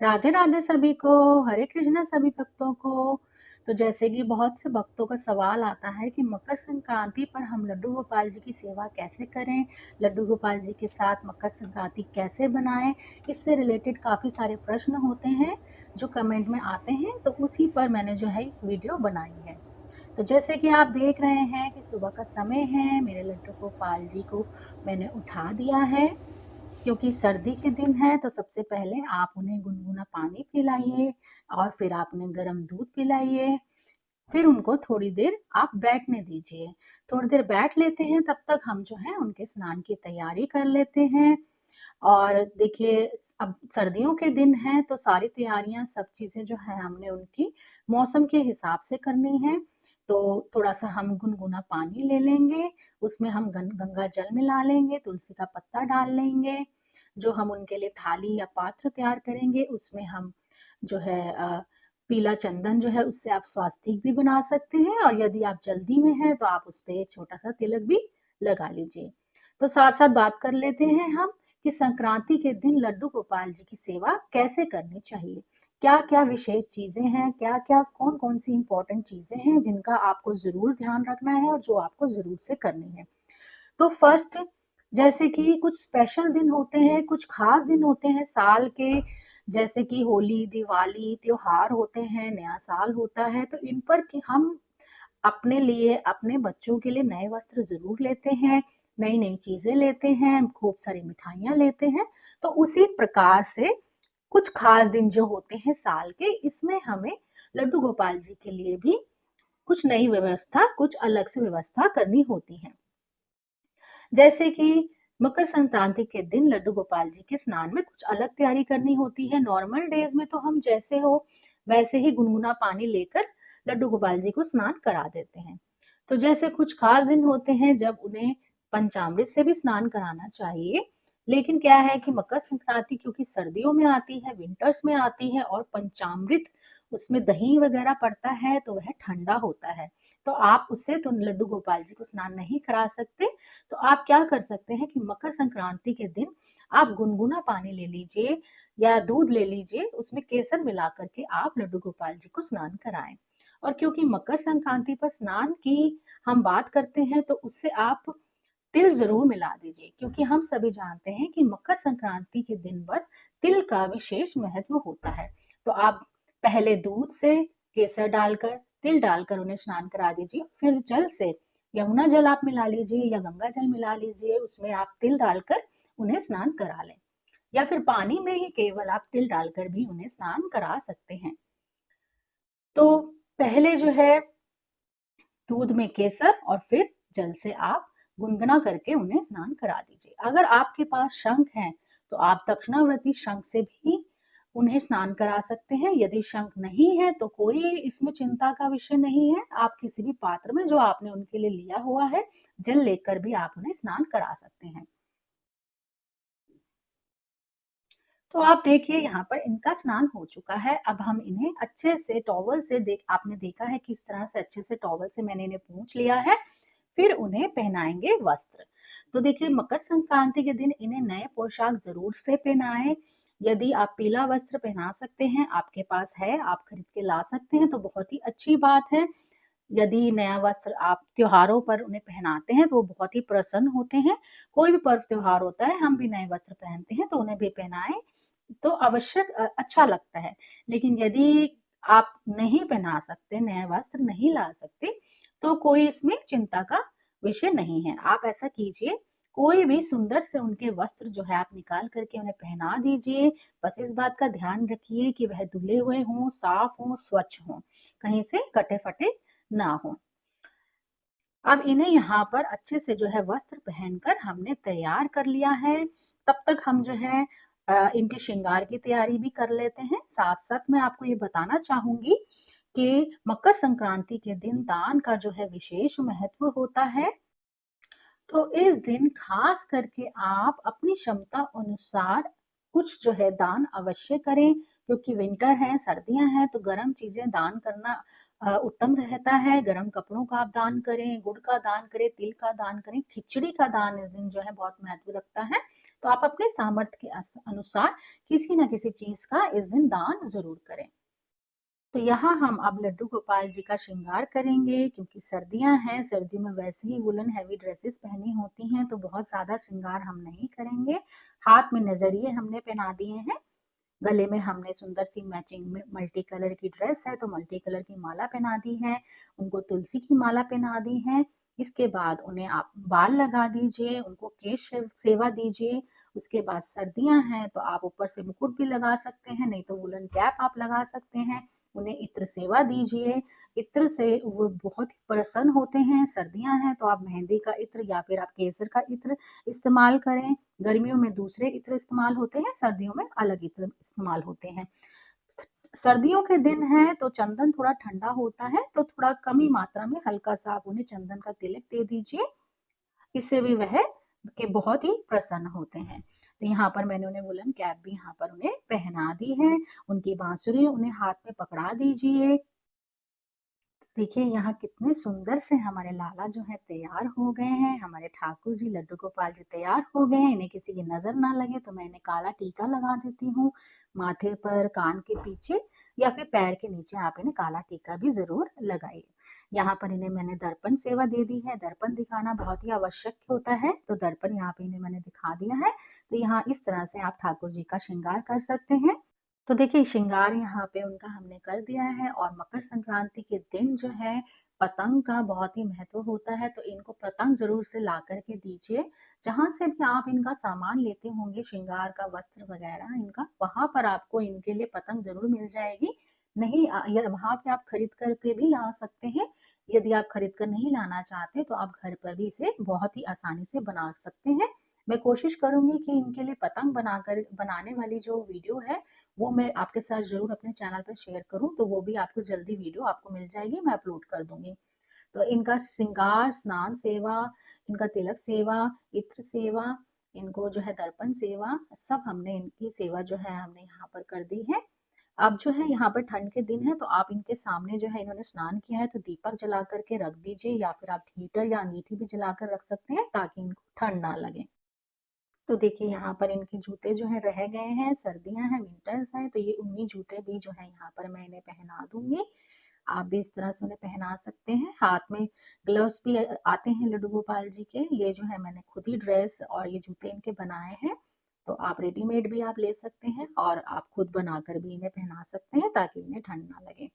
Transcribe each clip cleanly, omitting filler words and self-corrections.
राधे राधे सभी को। हरे कृष्णा सभी भक्तों को। तो जैसे कि बहुत से भक्तों का सवाल आता है कि मकर संक्रांति पर हम लड्डू गोपाल जी की सेवा कैसे करें, लड्डू गोपाल जी के साथ मकर संक्रांति कैसे बनाएं। इससे रिलेटेड काफ़ी सारे प्रश्न होते हैं जो कमेंट में आते हैं, तो उसी पर मैंने जो है एक वीडियो बनाई है। तो जैसे कि आप देख रहे हैं कि सुबह का समय है, मेरे लड्डू गोपाल जी को मैंने उठा दिया है क्योंकि सर्दी के दिन है। तो सबसे पहले आप उन्हें गुनगुना पानी पिलाइए और फिर आप उन्हें गर्म दूध पिलाइए। फिर उनको थोड़ी देर आप बैठने दीजिए। थोड़ी देर बैठ लेते हैं, तब तक हम जो है उनके स्नान की तैयारी कर लेते हैं। और देखिए, अब सर्दियों के दिन हैं तो सारी तैयारियां, सब चीजें जो है हमने उनकी मौसम के हिसाब से करनी है। तो थोड़ा सा हम गुनगुना पानी ले लेंगे, उसमें हम गंगा जल मिला लेंगे, तुलसी का पत्ता डाल लेंगे। जो हम उनके लिए थाली या पात्र तैयार करेंगे उसमें हम जो है पीला चंदन जो है उससे आप स्वास्तिक भी बना सकते हैं, और यदि आप जल्दी में हैं तो आप उस पे एक छोटा सा तिलक भी लगा लीजिए। तो साथ साथ बात कर लेते हैं हम कि संक्रांति के दिन लड्डू गोपाल जी की सेवा कैसे करनी चाहिए। क्या क्या विशेष चीजें हैं, क्या क्या कौन कौन सी इंपॉर्टेंट चीजें हैं जिनका आपको जरूर ध्यान रखना है और जो आपको जरूर से करनी है। तो फर्स्ट, जैसे कि कुछ स्पेशल दिन होते हैं, कुछ खास दिन होते हैं साल के, जैसे कि होली, दिवाली, त्योहार होते हैं, नया साल होता है, तो इन पर कि हम अपने लिए, अपने बच्चों के लिए नए वस्त्र जरूर लेते हैं, नई नई चीजें लेते हैं, खूब सारी मिठाइयां लेते हैं। तो उसी प्रकार से कुछ खास दिन जो होते हैं साल के, इसमें हमें लड्डू गोपाल जी के लिए भी कुछ नई व्यवस्था, कुछ अलग से व्यवस्था करनी होती है। जैसे कि मकर संक्रांति के दिन लड्डू गोपाल जी के स्नान में कुछ अलग तैयारी करनी होती है। नॉर्मल डेज में तो हम जैसे हो वैसे ही गुनगुना पानी लेकर लड्डू गोपाल जी को स्नान करा देते हैं। तो जैसे कुछ खास दिन होते हैं जब उन्हें पंचामृत से भी स्नान कराना चाहिए। लेकिन क्या है कि मकर संक्रांति क्योंकि सर्दियों में आती है, विंटर्स में आती है, और पंचामृत उसमें दही वगैरह पड़ता है तो वह ठंडा होता है। तो आप उससे तो लड्डू गोपाल जी को स्नान नहीं करा सकते। तो आप क्या कर सकते हैं कि मकर संक्रांति के दिन आप गुनगुना पानी ले लीजिए या दूध ले लीजिए, उसमें केसर मिला करके आप लड्डू गोपाल जी को स्नान कराएं। और क्योंकि मकर संक्रांति पर स्नान की हम बात करते हैं तो उससे आप तिल जरूर मिला दीजिए, क्योंकि हम सभी जानते हैं कि मकर संक्रांति के दिन पर तिल का विशेष महत्व होता है। तो आप पहले दूध से केसर डालकर, तिल डालकर उन्हें स्नान करा दीजिए। फिर जल से यमुना जल आप मिला लीजिए या गंगा जल मिला लीजिए, उसमें आप तिल डालकर उन्हें स्नान करा लें। या फिर पानी में ही केवल आप तिल डालकर भी उन्हें स्नान करा सकते हैं। तो पहले जो है दूध में केसर और फिर जल से आप गुनगुना करके उन्हें स्नान करा दीजिए। अगर आपके पास शंख है तो आप दक्षिणावर्ती शंख से भी उन्हें स्नान करा सकते हैं। यदि शंख नहीं है तो कोई इसमें चिंता का विषय नहीं है, आप किसी भी पात्र में जो आपने उनके लिए लिया हुआ है जल लेकर भी आप उन्हें स्नान करा सकते हैं। तो आप देखिए यहाँ पर इनका स्नान हो चुका है। अब हम इन्हें अच्छे से टॉवल से आपने देखा है किस तरह से अच्छे से टॉवल से मैंने इन्हें पोंछ लिया है। फिर उन्हें पहनाएंगे वस्त्र। तो देखिए, मकर संक्रांति के दिन इन्हें नए पोशाक जरूर से पहनाएं। यदि आप पीला वस्त्र पहना सकते हैं, आपके पास है, आप खरीद के ला सकते हैं तो बहुत ही अच्छी बात है। यदि नया वस्त्र आप त्योहारों पर उन्हें पहनाते हैं तो वो बहुत ही प्रसन्न होते हैं। कोई भी पर्व त्योहार होता है, हम भी नए वस्त्र पहनते हैं तो उन्हें भी पहनाएं तो आवश्यक अच्छा लगता है। लेकिन यदि आप नहीं पहना सकते, नए वस्त्र नहीं ला सकते, तो कोई इसमें चिंता का विषय नहीं है। आप ऐसा कीजिए, कोई भी सुंदर से उनके वस्त्र जो है आप निकाल करके उन्हें पहना दीजिए। बस इस बात का ध्यान रखिए कि वह धुले हुए हों, साफ हों, स्वच्छ हों, कहीं से कटे फटे ना हो। अब इन्हें यहाँ पर अच्छे से जो है वस्त्र पहनकर हमने तैयार कर लिया है। तब तक हम जो है इनके श्रृंगार की तैयारी भी कर लेते हैं। साथ साथ मैं आपको ये बताना चाहूंगी कि मकर संक्रांति के दिन दान का जो है विशेष महत्व होता है। तो इस दिन खास करके आप अपनी क्षमता अनुसार कुछ जो है दान अवश्य करें, क्योंकि विंटर है, सर्दियाँ हैं तो गर्म चीज़ें दान करना उत्तम रहता है। गर्म कपड़ों का आप दान करें, गुड़ का दान करें, तिल का दान करें, खिचड़ी का दान इस दिन जो है बहुत महत्व रखता है। तो आप अपने सामर्थ्य के अनुसार किसी न किसी चीज़ का इस दिन दान ज़रूर करें। तो यहाँ हम अब लड्डू गोपाल जी का श्रृंगार करेंगे, क्योंकि सर्दियाँ हैं, सर्दियों में वैसे ही वुलन हैवी ड्रेसेस पहनी होती हैं, तो बहुत ज़्यादा श्रृंगार हम नहीं करेंगे। हाथ में नजरिए हमने पहना दिए हैं, गले में हमने सुंदर सी मैचिंग में मल्टी कलर की ड्रेस है तो मल्टी कलर की माला पहना दी है, उनको तुलसी की माला पहना दी है। इसके बाद उन्हें आप बाल लगा दीजिए, उनको केश सेवा दीजिए। उसके बाद सर्दियां हैं तो आप ऊपर से मुकुट भी लगा सकते हैं, नहीं तो वुलन कैप आप लगा सकते हैं। उन्हें इत्र सेवा दीजिए, इत्र से वो बहुत ही प्रसन्न होते हैं। सर्दियां हैं तो आप मेहंदी का इत्र या फिर आप केसर का इत्र इस्तेमाल करें। गर्मियों में दूसरे इत्र इस्तेमाल होते हैं, सर्दियों में अलग इत्र इस्तेमाल होते हैं। सर्दियों के दिन है तो चंदन थोड़ा ठंडा होता है, तो थोड़ा कम ही मात्रा में हल्का सा आप उन्हें चंदन का तिलक दे दीजिए, इससे भी वह के बहुत ही प्रसन्न होते हैं। तो यहाँ पर मैंने उन्हें वुलन कैप भी यहाँ पर उन्हें पहना दी है। उनकी बांसुरी उन्हें हाथ में पकड़ा दीजिए। देखिए यहाँ कितने सुंदर से हमारे लाला जो है तैयार हो गए हैं, हमारे ठाकुर जी लड्डू गोपाल जी तैयार हो गए हैं। इन्हें किसी की नजर ना लगे तो मैं इन्हें काला टीका लगा देती हूँ माथे पर, कान के पीछे या फिर पैर के नीचे आप इन्हें काला टीका भी जरूर लगाइए। यहाँ पर इन्हें मैंने दर्पण सेवा दे दी है, दर्पण दिखाना बहुत ही आवश्यक होता है, तो दर्पण यहाँ पे इन्हें मैंने दिखा दिया है। तो यहाँ इस तरह से आप ठाकुर जी का श्रृंगार कर सकते हैं। तो देखिए श्रृंगार यहाँ पे उनका हमने कर दिया है, और मकर संक्रांति के दिन जो है पतंग का बहुत ही महत्व होता है, तो इनको पतंग जरूर से ला करके दीजिए। जहां से भी आप इनका सामान लेते होंगे, श्रृंगार का वस्त्र वगैरह इनका, वहां पर आपको इनके लिए पतंग जरूर मिल जाएगी। नहीं या वहां पे आप खरीद करके भी ला सकते हैं। यदि आप खरीद कर नहीं लाना चाहते तो आप घर पर भी इसे बहुत ही आसानी से बना सकते हैं। मैं कोशिश करूंगी कि इनके लिए पतंग बनाने वाली जो वीडियो है वो मैं आपके साथ ज़रूर अपने चैनल पर शेयर करूँ, तो वो भी आपको जल्दी वीडियो आपको मिल जाएगी, मैं अपलोड कर दूँगी। तो इनका श्रृंगार, स्नान सेवा, इनका तिलक सेवा, इत्र सेवा, इनको जो है दर्पण सेवा, सब हमने इनकी सेवा जो है हमने यहाँ पर कर दी है। अब जो है यहाँ पर ठंड के दिन है तो आप इनके सामने जो है इन्होंने स्नान किया है तो दीपक जला करके रख दीजिए, या फिर आप हीटर या अंगीठी भी जला कर रख सकते हैं ताकि इनको ठंड ना लगे। तो देखिए यहाँ पर इनके जूते जो है रह गए हैं, सर्दियां हैं, विंटर्स हैं, तो ये ऊनी जूते भी जो है यहाँ पर मैं इन्हें पहना दूंगी। आप भी इस तरह से उन्हें पहना सकते हैं। हाथ में ग्लव्स भी आते हैं लड्डू गोपाल जी के। ये जो है मैंने खुद ही ड्रेस और ये जूते इनके बनाए हैं, तो आप रेडीमेड भी आप ले सकते हैं और आप खुद बनाकर भी इन्हें पहना सकते हैं ताकि इन्हें ठंड ना लगे।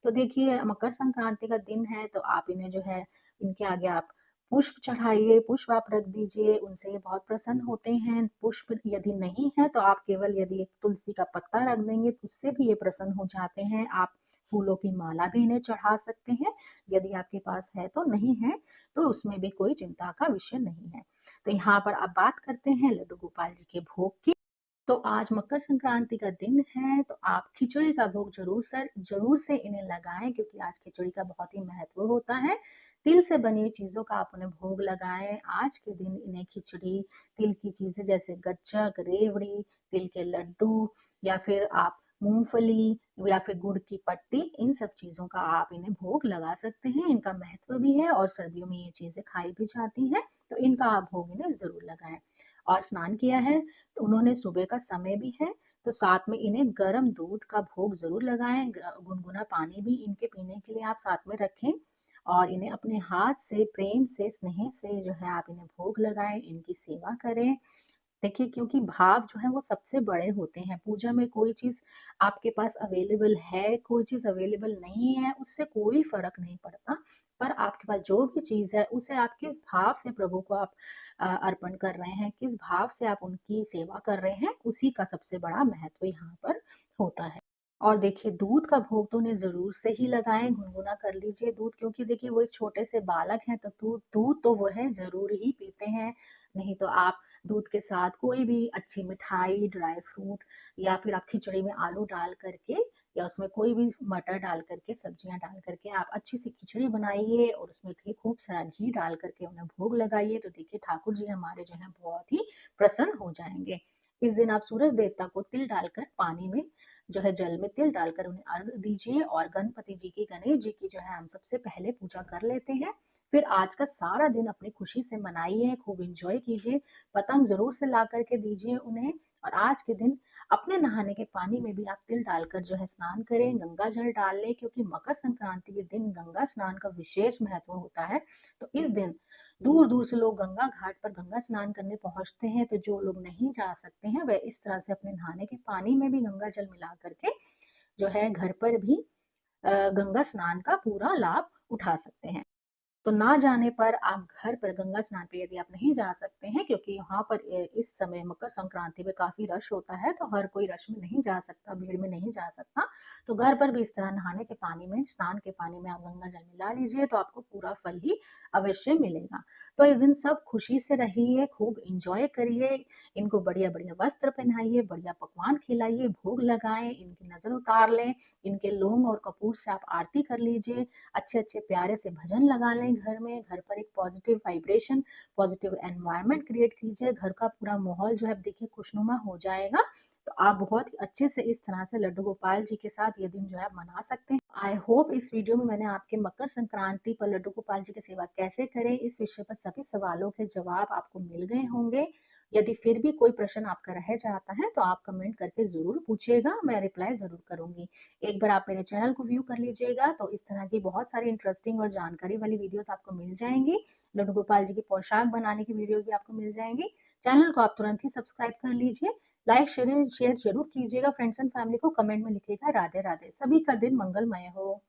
तो देखिए मकर संक्रांति का दिन है तो आप इन्हें जो है इनके आगे आप पुष्प चढ़ाइए, पुष्प आप रख दीजिए, उनसे ये बहुत प्रसन्न होते हैं। पुष्प यदि नहीं है तो आप केवल यदि एक तुलसी का पत्ता रख देंगे तो उससे भी ये प्रसन्न हो जाते हैं। आप फूलों की माला भी इन्हें चढ़ा सकते हैं, यदि आपके पास है तो, नहीं है तो उसमें भी कोई चिंता का विषय नहीं है। तो यहाँ पर आप बात करते हैं लड्डू गोपाल जी के भोग की। तो आज मकर संक्रांति का दिन है तो आप खिचड़ी का भोग जरूर से इन्हें लगाएं, क्योंकि आज खिचड़ी का बहुत ही महत्व होता है। तिल से बनी हुई चीजों का आप उन्हें भोग लगाएं आज के दिन। इन्हें खिचड़ी, तिल की चीजें जैसे गज्जक, रेवड़ी, तिल के लड्डू, या फिर आप मूंगफली या फिर गुड़ की पट्टी, इन सब चीजों का आप इन्हें भोग लगा सकते हैं। इनका महत्व भी है और सर्दियों में ये चीजें खाई भी जाती हैं, तो इनका आप भोग इन्हें जरूर लगाएं। और स्नान किया है तो उन्होंने सुबह का समय भी है, तो साथ में इन्हें गर्म दूध का भोग जरूर लगाएं। गुनगुना पानी भी इनके पीने के लिए आप साथ में रखें, और इन्हें अपने हाथ से प्रेम से स्नेह से जो है आप इन्हें भोग लगाएं, इनकी सेवा करें। देखिए क्योंकि भाव जो है वो सबसे बड़े होते हैं। पूजा में कोई चीज आपके पास अवेलेबल है, कोई चीज अवेलेबल नहीं है, उससे कोई फर्क नहीं पड़ता। पर आपके पास जो भी चीज है उसे आप किस भाव से प्रभु को आप अर्पण कर रहे हैं, किस भाव से आप उनकी सेवा कर रहे हैं, उसी का सबसे बड़ा महत्व यहाँ पर होता है। और देखिए दूध का भोग तो उन्हें जरूर से ही लगाएं, गुनगुना कर लीजिए दूध, क्योंकि देखिए वो एक छोटे से बालक हैं तो दूध दूध तो वो है जरूर ही पीते हैं। नहीं तो आप दूध के साथ कोई भी अच्छी मिठाई, ड्राई फ्रूट, या फिर आप खिचड़ी में आलू डाल करके या उसमें कोई भी मटर डाल करके, सब्जियां डाल करके आप अच्छी सी खिचड़ी बनाइए और उसमें खूब सारा घी डाल करके उन्हें भोग लगाइए, तो देखिए ठाकुर जी हमारे जो है बहुत ही प्रसन्न हो जाएंगे। इस दिन आप सूरज देवता को तिल डालकर पानी में जो है जल में तिल डालकर उन्हें अर्घ दीजिए और गणपति जी की, गणेश जी की जो है हम सबसे पहले पूजा कर लेते हैं। फिर आज का सारा दिन अपनी खुशी से मनाइए, खूब एंजॉय कीजिए, पतंग जरूर से ला करके दीजिए उन्हें। और आज के दिन अपने नहाने के पानी में भी आप तिल डालकर जो है स्नान करें, गंगा जल डाल लें, क्योंकि मकर संक्रांति के दिन गंगा स्नान का विशेष महत्व होता है। तो इस दिन दूर दूर से लोग गंगा घाट पर गंगा स्नान करने पहुंचते हैं। तो जो लोग नहीं जा सकते हैं वह इस तरह से अपने नहाने के पानी में भी गंगा जल मिला करके जो है घर पर भी गंगा स्नान का पूरा लाभ उठा सकते हैं। तो ना जाने पर आप घर पर गंगा स्नान पे यदि आप नहीं जा सकते हैं, क्योंकि यहाँ पर इस समय मकर संक्रांति में काफी रश होता है, तो हर कोई रश में नहीं जा सकता, भीड़ में नहीं जा सकता। तो घर पर भी इस तरह नहाने के पानी में, स्नान के पानी में आप गंगा जल मिला लीजिए, तो आपको पूरा फल ही अवश्य मिलेगा। तो इस दिन सब खुशी से रहिए, खूब इंजॉय करिए, इनको बढ़िया बढ़िया वस्त्र पहनाइए, बढ़िया पकवान खिलाइए, भोग लगाएं, इनकी नजर उतार लें, इनके लौंग और कपूर से आप आरती कर लीजिए, अच्छे अच्छे प्यारे से भजन लगा लें घर में, घर पर एक positive vibration, positive environment create कीजिए, घर का पूरा माहौल जो है देखिए खुशनुमा हो जाएगा। तो आप बहुत ही अच्छे से इस तरह से लड्डू गोपाल जी के साथ ये दिन जो है मना सकते हैं। आई होप इस वीडियो में मैंने आपके मकर संक्रांति पर लड्डू गोपाल जी की सेवा कैसे करें इस विषय पर सभी सवालों के जवाब आपको मिल गए होंगे। यदि फिर भी कोई प्रश्न आपका रह जाता है तो आप कमेंट करके जरूर पूछिएगा, मैं रिप्लाई जरूर करूंगी। एक बार आप मेरे चैनल को व्यू कर लीजिएगा, तो इस तरह की बहुत सारी इंटरेस्टिंग और जानकारी वाली वीडियोस आपको मिल जाएंगी। लड्डू गोपाल जी की पोशाक बनाने की वीडियोस भी आपको मिल जाएंगी। चैनल को आप तुरंत ही सब्सक्राइब कर लीजिए, लाइक शेयर शेयर जरूर कीजिएगा फ्रेंड्स एंड फैमिली को, कमेंट में लिखिएगा राधे राधे। सभी का दिन मंगलमय हो।